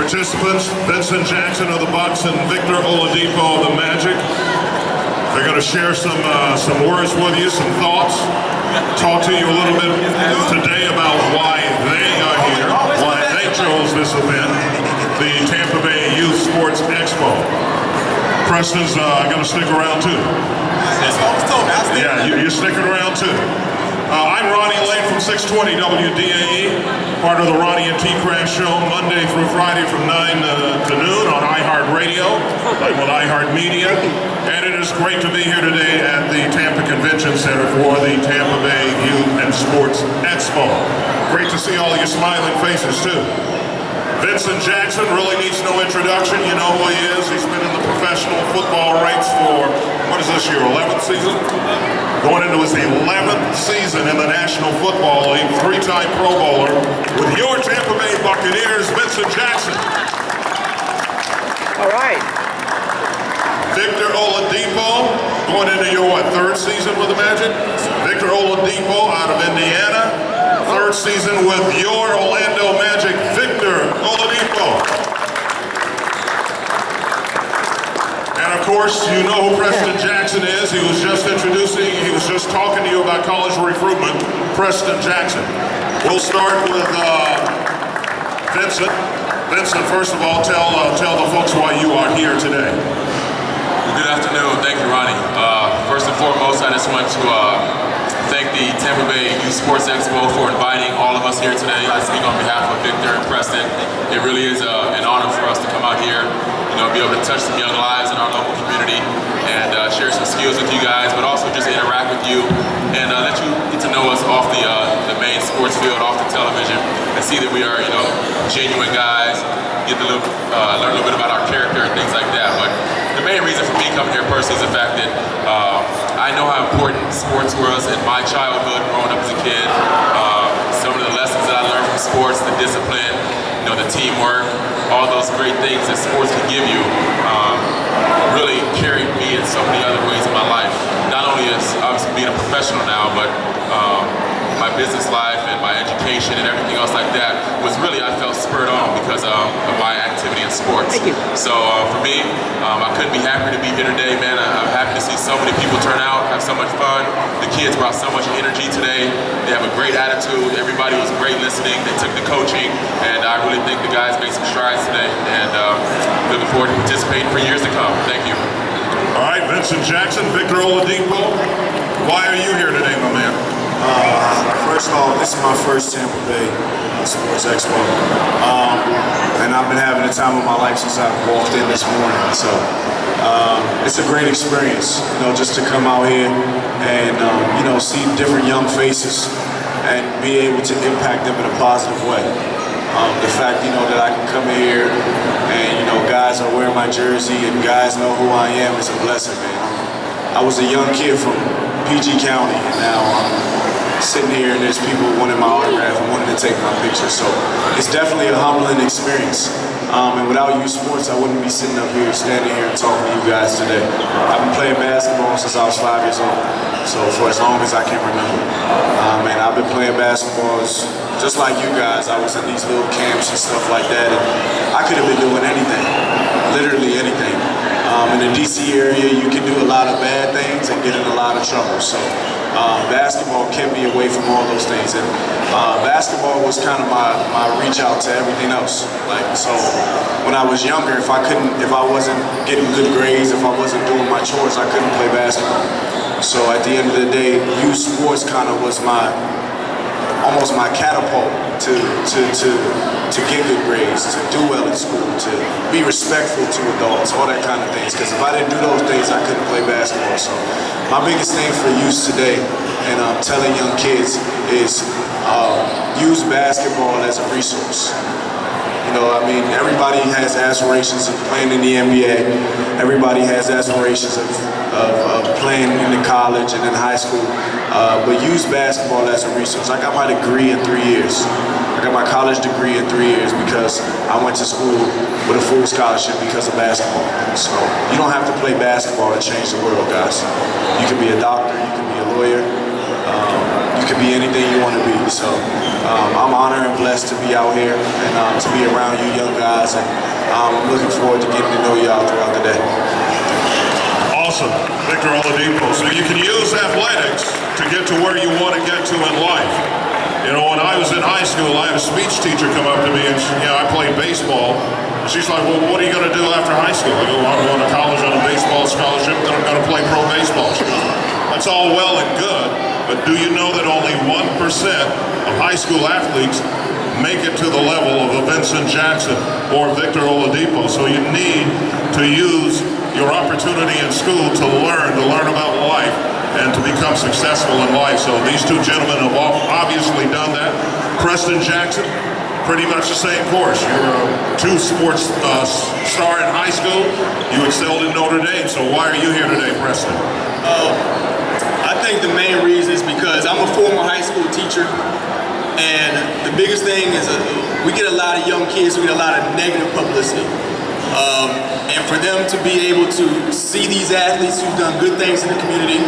Participants, Vincent Jackson of the Bucks and Victor Oladipo of the Magic. They're going to share some words with you, some thoughts, talk to you a little bit today about why they are here, why they chose this event, the Tampa Bay Youth Sports Expo. Preston's going to stick around too. Yeah, you're sticking around too. I'm Ronnie Lane from 620 WDAE, part of the Ronnie and T-Crash show, Monday through Friday from 9 to noon on iHeartRadio, with iHeartMedia. And it is great to be here today at the Tampa Convention Center for the Tampa Bay Youth and Sports Expo. Great to see all of your smiling faces too. Vincent Jackson really needs no introduction. You know who he is. He's been in the professional football ranks for, what is this year, 11th season? Going into his 11th season in the National Football League, three-time Pro Bowler with your Tampa Bay Buccaneers, Vincent Jackson. All right. Victor Oladipo, going into your, third season with the Magic? Victor Oladipo out of Indiana. Third season with your Orlando Magic, Victor Oladipo. And of course, you know who Preston Jackson is. He was just talking to you about college recruitment, Preston Jackson. We'll start with Vincent. Vincent, first of all, tell the folks why you are here today. Well, good afternoon. Thank you, Ronnie. First and foremost, I just want to thank the Tampa Bay Youth Sports Expo for inviting all of us here today. I speak on behalf of Victor and Preston. It really is an honor for us to come out here, be able to touch some young lives in our local community and share some skills with you guys, but also just interact with you and let you get to know us off the main sports field, off the television, and see that we are, genuine guys, get to learn a little bit about our character and things like that. But the main reason for me coming here personally is the fact that I know how important sports was in my childhood, growing up as a kid. Some of the lessons that I learned from sports, the discipline, the teamwork, all those great things that sports can give you, really carried me in so many other ways in my life. Not only as obviously being a professional now, but my business life and my education and everything else like that was really, I felt, spurred on because of my activity in sports. Thank you. So for me, I couldn't be happier to be here today, man. I'm happy to see so many people turn out, have so much fun. The kids brought so much energy today. They have a great attitude. Everybody was great listening. They took the coaching, and I really think the guys made some strides today. And looking forward to participating for years to come. Thank you. All right, Vincent Jackson, Victor Oladipo. Why are you here today, my man? First of all, this is my first Tampa Bay Sports Expo, and I've been having the time of my life since I walked in this morning. So it's a great experience, just to come out here and see different young faces and be able to impact them in a positive way. The fact that I can come here and guys are wearing my jersey and guys know who I am is a blessing, man. I was a young kid from PG County, and now I'm sitting here and there's people wanting my autograph and wanting to take my picture. So it's definitely a humbling experience. And without youth sports, I wouldn't be sitting up here, standing here and talking to you guys today. I've been playing basketball since I was 5 years old, so for as long as I can remember. And I've been playing basketball just like you guys. I was in these little camps and stuff like that, and I could have been doing anything, literally anything. In the DC area, you can do a lot of bad things and get in a lot of trouble. So basketball kept me away from all those things. And basketball was kind of my reach out to everything else. So when I was younger, if I wasn't getting good grades, if I wasn't doing my chores, I couldn't play basketball. So at the end of the day, youth sports kind of was almost my catapult to get good grades, to do well in school, to be respectful to adults, all that kind of things. Because if I didn't do those things, I couldn't play basketball. So my biggest thing for youth today, and I'm telling young kids, is use basketball as a resource. Everybody has aspirations of playing in the NBA. Everybody has aspirations of playing in the college and in high school. But use basketball as a resource. I got my degree in 3 years. I got my college degree in 3 years because I went to school with a full scholarship because of basketball. So you don't have to play basketball to change the world, guys. You can be a doctor, you can be a lawyer, you can be anything you want to be. So I'm honored and blessed to be out here and to be around you young guys, and I'm looking forward to getting to know y'all throughout the day. Awesome, Victor Oladipo. So you can use athletics to get to where you want to get to in life. You know, when I was in high school, I had a speech teacher come up to me and I played baseball. And she's like, well, what are you going to do after high school? I go, well, I'm going to college on a baseball scholarship, then I'm going to play pro baseball. She goes, that's all well and good, but do you know that only 1% of high school athletes make it to the level of a Vincent Jackson or Victor Oladipo? So you need to use your opportunity in school to learn about life and to become successful in life. So these two gentlemen have obviously done that. Preston Jackson, pretty much the same course. You're a two-sports star in high school. You excelled in Notre Dame. So why are you here today, Preston? I think the main reason is because I'm a former high school teacher, and the biggest thing is we get a lot of young kids who get a lot of negative publicity. And for them to be able to see these athletes who've done good things in the community,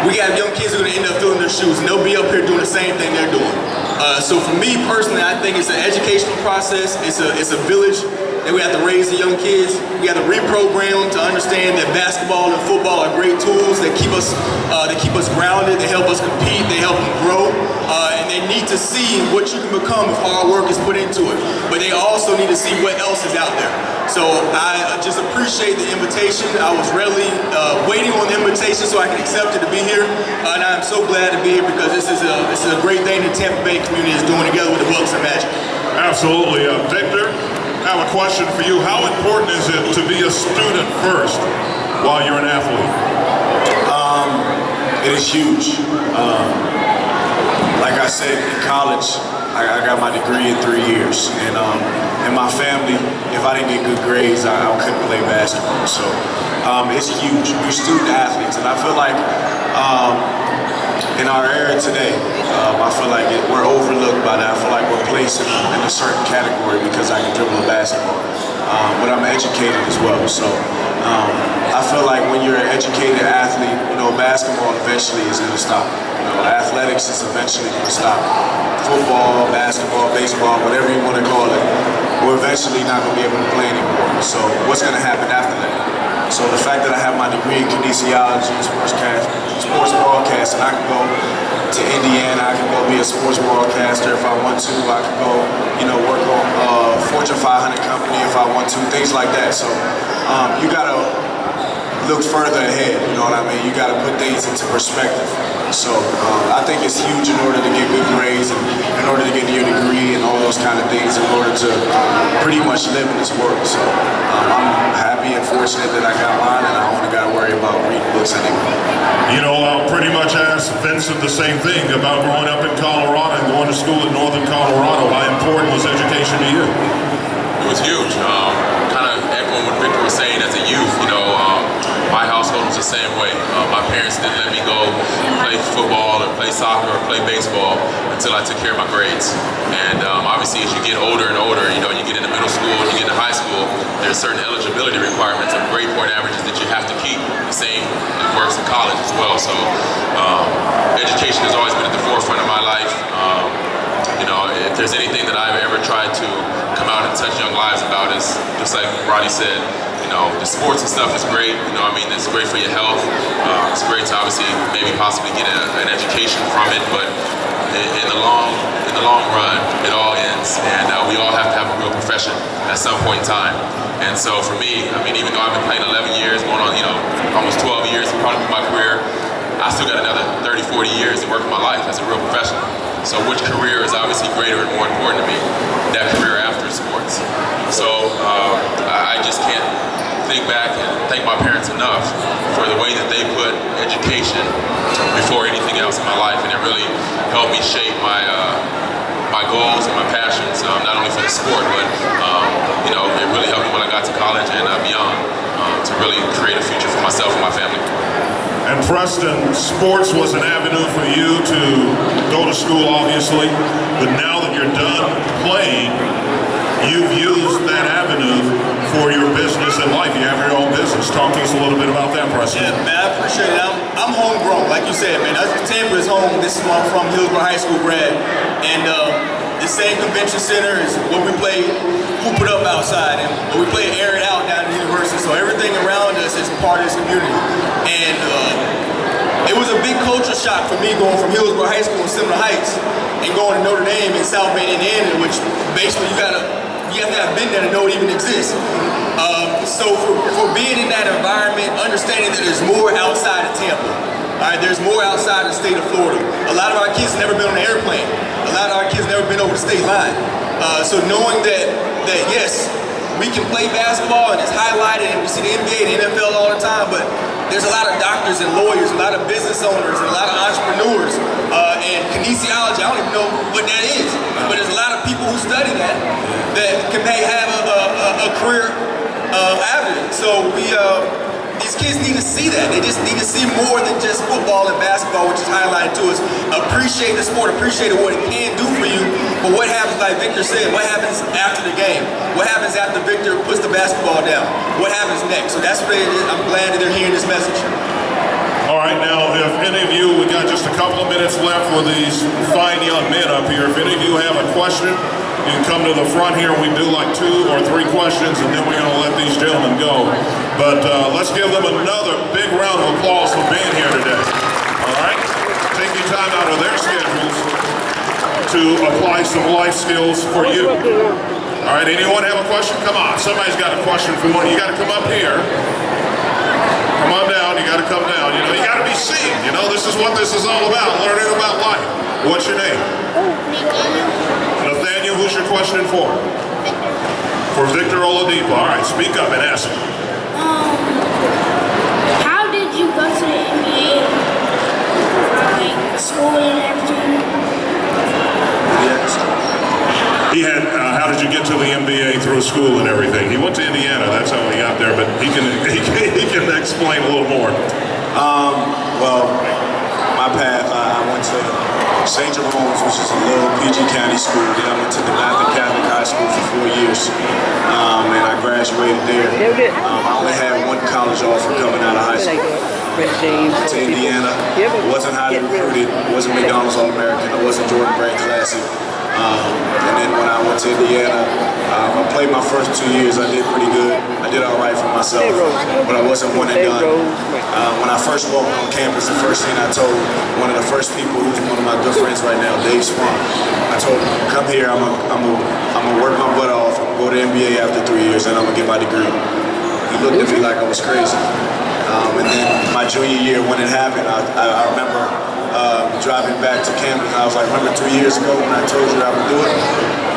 we got young kids who are going to end up filling their shoes, and they'll be up here doing the same thing they're doing. So for me personally, I think it's an educational process. It's a village that we have to raise the young kids. We have to reprogram them to understand that basketball and football are great tools that keep us grounded, they help us compete, they help them grow, and they need to see what you can become if hard work is put into it. But they also need to see what else is out there. So I just appreciate the invitation. I was really waiting on the invitation so I could accept it to be here, and I'm so glad to be here because this is a great thing the Tampa Bay community is doing together with the Bucks and Magic. Absolutely. Victor, I have a question for you. How important is it to be a student first while you're an athlete? It is huge. Like I said, in college, I got my degree in 3 years, and in my family, if I didn't get good grades, I couldn't play basketball. So it's huge. We're student athletes, and I feel like in our era today, I feel like we're overlooked by that. I feel like we're placed in a certain category because I can dribble a basketball, but I'm educated as well. So I feel like when you're an educated athlete, basketball eventually is going to stop. Athletics is eventually going to stop. Football, basketball, baseball, whatever you want to call it, we're eventually not going to be able to play anymore. So what's going to happen after that? So the fact that I have my degree in kinesiology, sports broadcast, and I can go to Indiana, I can go be a sports broadcaster if I want to. I can go, work on a Fortune 500 company if I want to, things like that. So you gotta look further ahead, you know what I mean? You gotta put things into perspective. So I think it's huge in order to get good grades and in order to get your degree and all those kind of things in order to pretty much live in this world. So I'm happy and fortunate that I got mine, and I only got to worry about reading books anymore. I'll pretty much ask Vincent the same thing about growing up in Colorado and going to school in northern Colorado. How important was education to you? It was huge. Kind of echoing what Victor was saying as a youth, my household was the same way. My parents didn't let me go play football or play soccer or play baseball until I took care of my grades. And obviously as you get older and older, you get into middle school, you get into high school, there's certain eligibility requirements of grade point averages that you have to keep. The same works in college as well. So education has always been at the forefront of my life. If there's anything that I've ever tried to come out and touch young lives about, is just like Ronnie said, the sports and stuff is great. It's great for your health. It's great to obviously maybe possibly get an education from it, but in the long run, it all ends, and we all have to have a real profession at some point in time. And so for me, even though I've been playing 11 years, going on, almost 12 years, part of my career, I still got another 30, 40 years to work in my life as a real professional. So which career is obviously greater and more important to me? That career after sports. So I just can't think back and thank my parents enough for the way that they put education before anything else in my life, and it really helped me shape my goals and my passions, not only for the sport, but it really helped me when I got to college and beyond, to really create a future for myself and my family. And Preston, sports was an avenue for you to go to school, obviously, but now that you're done playing, you've used that avenue for your business and life. You have your own business. Talk to us a little bit about that, Preston. Yeah, man, I appreciate it. I'm homegrown, like you said, man. Tampa is home. This is where I'm from, Hillsborough High School grad. And the same convention center is what we play, hoop it up outside, and we play air it out down at the university. So everything around us is part of this community. And it was a big culture shock for me going from Hillsborough High School in Seminole Heights and going to Notre Dame in South Bend, Indiana, which basically you have to have been there to know it even exists. So for being in that environment, understanding that there's more outside of Tampa. All right, there's more outside of the state of Florida. A lot of our kids have never been on an airplane. A lot of our kids have never been over the state line. So knowing that yes, we can play basketball and it's highlighted and we see the NBA and the NFL all the time, but there's a lot of doctors and lawyers, a lot of business owners, and a lot of entrepreneurs, and kinesiology. I don't even know what that is, but there's a lot of people who study that can have a career avenue. So these kids need to see that. They just need to see more than just football and basketball, which is highlighted to us. Appreciate the sport, appreciate what it can do for you, but what happens, like Victor said, what happens after the game? What happens after Victor puts the basketball down? What happens next? So that's what I'm glad that they're hearing this message. All right, now, if any of you, we got just a couple of minutes left for these fine young men up here. If any of you have a question, you can come to the front here. We do like 2 or 3 questions, and then we're going to let these gentlemen go. But let's give them another big round of applause for being here today. All right? Taking time out of their schedules to apply some life skills for you. All right, anyone have a question? Come on, somebody's got a question for one. You got to come up here. Come on down, you got to come down. You know, you got to be seen. You know, this is what this is all about, learning about life. What's your name? Nathaniel, who's your question for? For Victor Oladipo. All right, speak up and ask him. How did you go to the NBA? Like school and everything? Yes. He had, how did you get to the NBA through school and everything? He went to Indiana, that's how he got there, but he can explain a little more. Well, my path, I went to St. Jerome's, which is a little PG County school. Then I went to the Catholic High School for 4 years, and I graduated there. I only had one college offer coming out of high school. To Indiana. Wasn't highly recruited, wasn't McDonald's All-American, I wasn't Jordan Brand Classic. And then when I went to Indiana, I played my first 2 years. I did pretty good. I did all right for myself, but I wasn't one and done. When I first walked on campus, the first thing I told one of the first people, who's one of my good friends right now, Dave Spunk, I told him, come here, I'm gonna work my butt off, I'm gonna go to the NBA after 3 years, and I'm gonna get my degree. He looked at me like I was crazy. And then my junior year, when it happened, I remember driving back to campus. I was like, remember 3 years ago when I told you I would do it?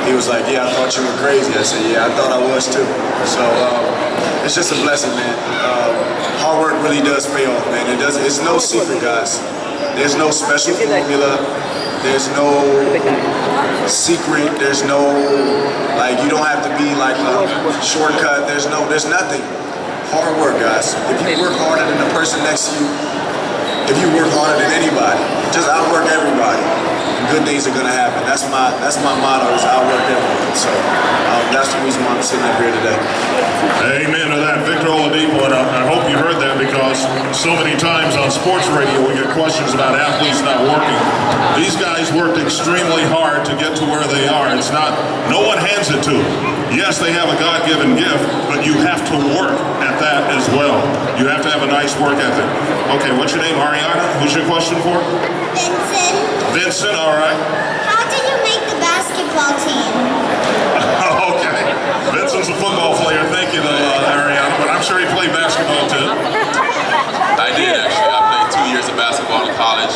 He was like, yeah, I thought you were crazy. I said, yeah, I thought I was too. So it's just a blessing, man. Hard work really does pay off, man. It's no secret, guys. There's no special formula. There's no secret. There's no, like, you don't have to be like a shortcut. There's nothing. Hard work, guys. If you work harder than the person next to you, if you work harder than anybody, just outwork everybody, and good things are gonna happen. That's my motto, is outwork everyone. So that's the reason why I'm sitting up here today. Amen to that, Victor Oladipo, and I hope you heard that, because so many times on sports radio we get questions about athletes not working. These guys worked extremely hard to get to where they are. It's not, no one hands it to them. Yes, they have a God-given gift, but you have to work at that as well. You have to have a nice work ethic. Okay, what's your name, Ariana? Who's your question for? Vincent. Vincent, all right. How did you make the basketball team? Okay. Vincent's a football player. Thank you, Ariana, but I'm sure he played basketball too. I did, actually. I played 2 years of basketball in college.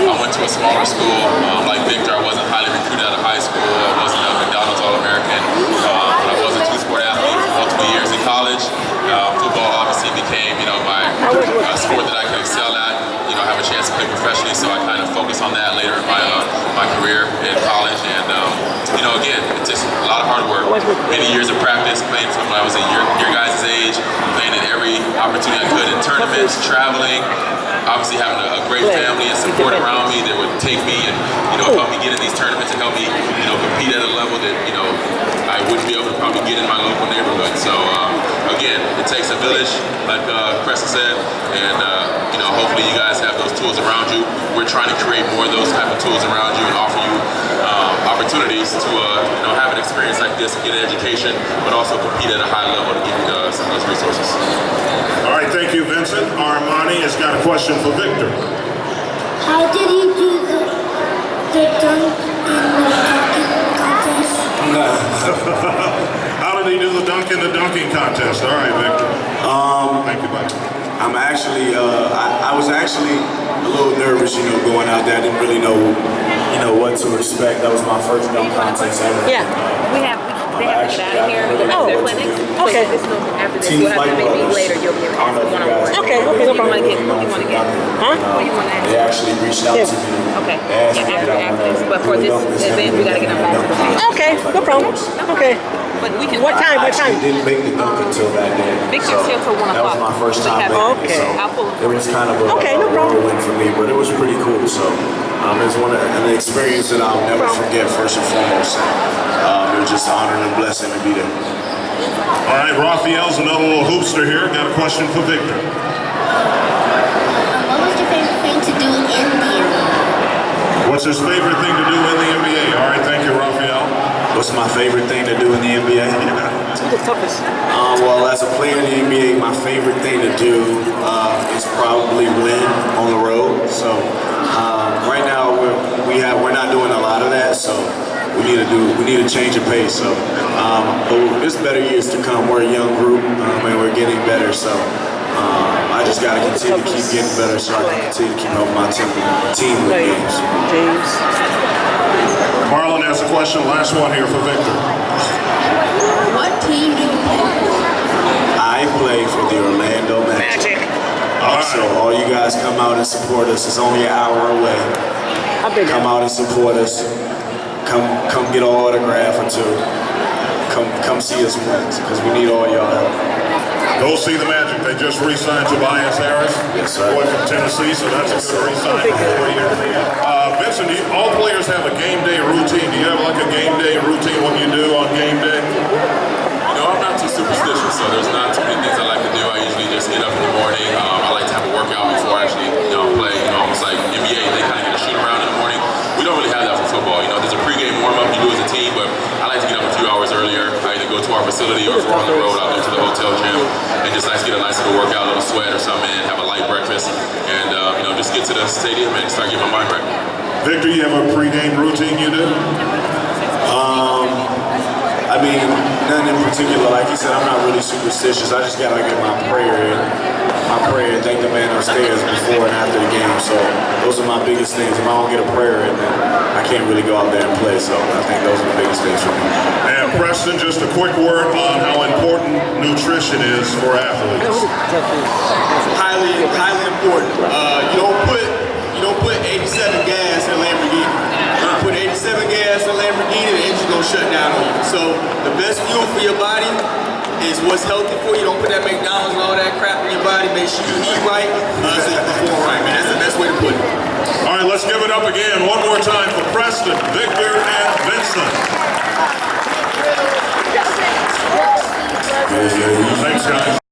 I went to a smaller school. Like Victor, I wasn't highly recruited out of high school. I wasn't a McDonald's All-American. But I was a two-sport athlete for multiple years in college. Football obviously became, my sport that I could excel at, have a chance to play professionally. So I kind of focused on that later in my career in college. And, again, it's just a lot of hard work. Many years of practice, playing from when I was your guys' age, playing in every opportunity I could in tournaments, traveling. Obviously having a great family and support around me that would take me and, help me get in these tournaments and help me, compete at a level that, I wouldn't be able to probably get in my local neighborhood. So takes a village, like Preston said, and you know, hopefully you guys have those tools around you. We're trying to create more of those type of tools around you and offer you opportunities to you know, have an experience like this, get an education, but also compete at a high level to give you some of those resources. All right, thank you, Vincent. Armani has got a question for Victor. How did you do the dunk in the dunking contest? How did he do the dunk in the dunking contest? All right, Victor. Thank you, buddy. I'm actually, I was actually a little nervous, you know, going out there. I didn't really know, you know, what to expect. That was my first dunk contest ever. Yeah. They have to get out of here and go to their clinic. Okay. After this, we'll have to maybe later. You'll be able to ask one-on-one. Okay, no problem. Who you want to get? Huh? Who you want to ask? They actually reached out to me. Okay. They asked me Yeah, after this. But for this event, we got to get them back to the field. Okay, no problem. Okay. But we can. What time? I What time? actually didn't make the dunk until that day. Victor's here till 1 That was o'clock. my first We time have- making it, Okay. so I'll pull it was kind of a Okay, no problem. whirlwind for me, but it was pretty cool. So it's an experience that I'll never forget, first and foremost. It was just an honor and a blessing to be there. All right, Raphael's another little hoopster here. Got a question for Victor. What was your favorite thing to do in the NBA? What's his favorite thing to do in the NBA? All right, thank you, Raphael. What's my favorite thing to do in the NBA? The toughest. Well, as a player in the NBA, my favorite thing to do is probably win on the road. So right now we're not doing a lot of that. So we need to change the pace. So but there's better years to come. We're a young group and we're getting better. So I just got to continue to keep getting better so I can continue to keep helping my team win games. James. Marlon has a question. Last one here for Victor. What team do you play for? I play for the Orlando Magic. So all you guys come out and support us. It's only an hour away. Come out and support us. Come get an autograph or two. Come see us win because we need all y'all help. Go see the Magic. They just re-signed Tobias Harris. Yes, sir. Boy from Tennessee, so that's a good re-sign for 4 years. Vincent, all players have a game day routine. Do you have like a game day routine, what you do on game day? You know, I'm not too superstitious, so there's not too many things I like to do. I usually just get up in the morning. I like to have a workout before I actually, you know, play. You know, almost like NBA, they kind of get a shoot around in the morning. We don't really have that for football. You know, there's a pregame warm-up you do as a team, but I like to get up a few hours earlier. I either go to our facility or if we're on the road, I'll go to the hotel gym and just get a nice little workout, a little sweat or something, and have a light breakfast, and you know, just get to the stadium and start getting my mind right. Victor, you have a pregame routine you do? I mean, none in particular. Like he said, I'm not really superstitious. I just gotta get my prayer in. And thank the man upstairs before and after the game. So those are my biggest things. If I don't get a prayer in, then I can't really go out there and play. So I think those are the biggest things for me. And Preston, just a quick word on how important nutrition is for athletes. Highly important. You don't put 87 gas in a Lamborghini. You put 87 gas in a Lamborghini, the engine gonna shut down on you. So the best fuel for your body is what's healthy for you. Don't put that McDonald's and all that crap in your body. Make sure you eat right, so you perform right, man. That's the best way to put it. All right, let's give it up again one more time for Preston, Victor, and Vincent. Thanks, guys.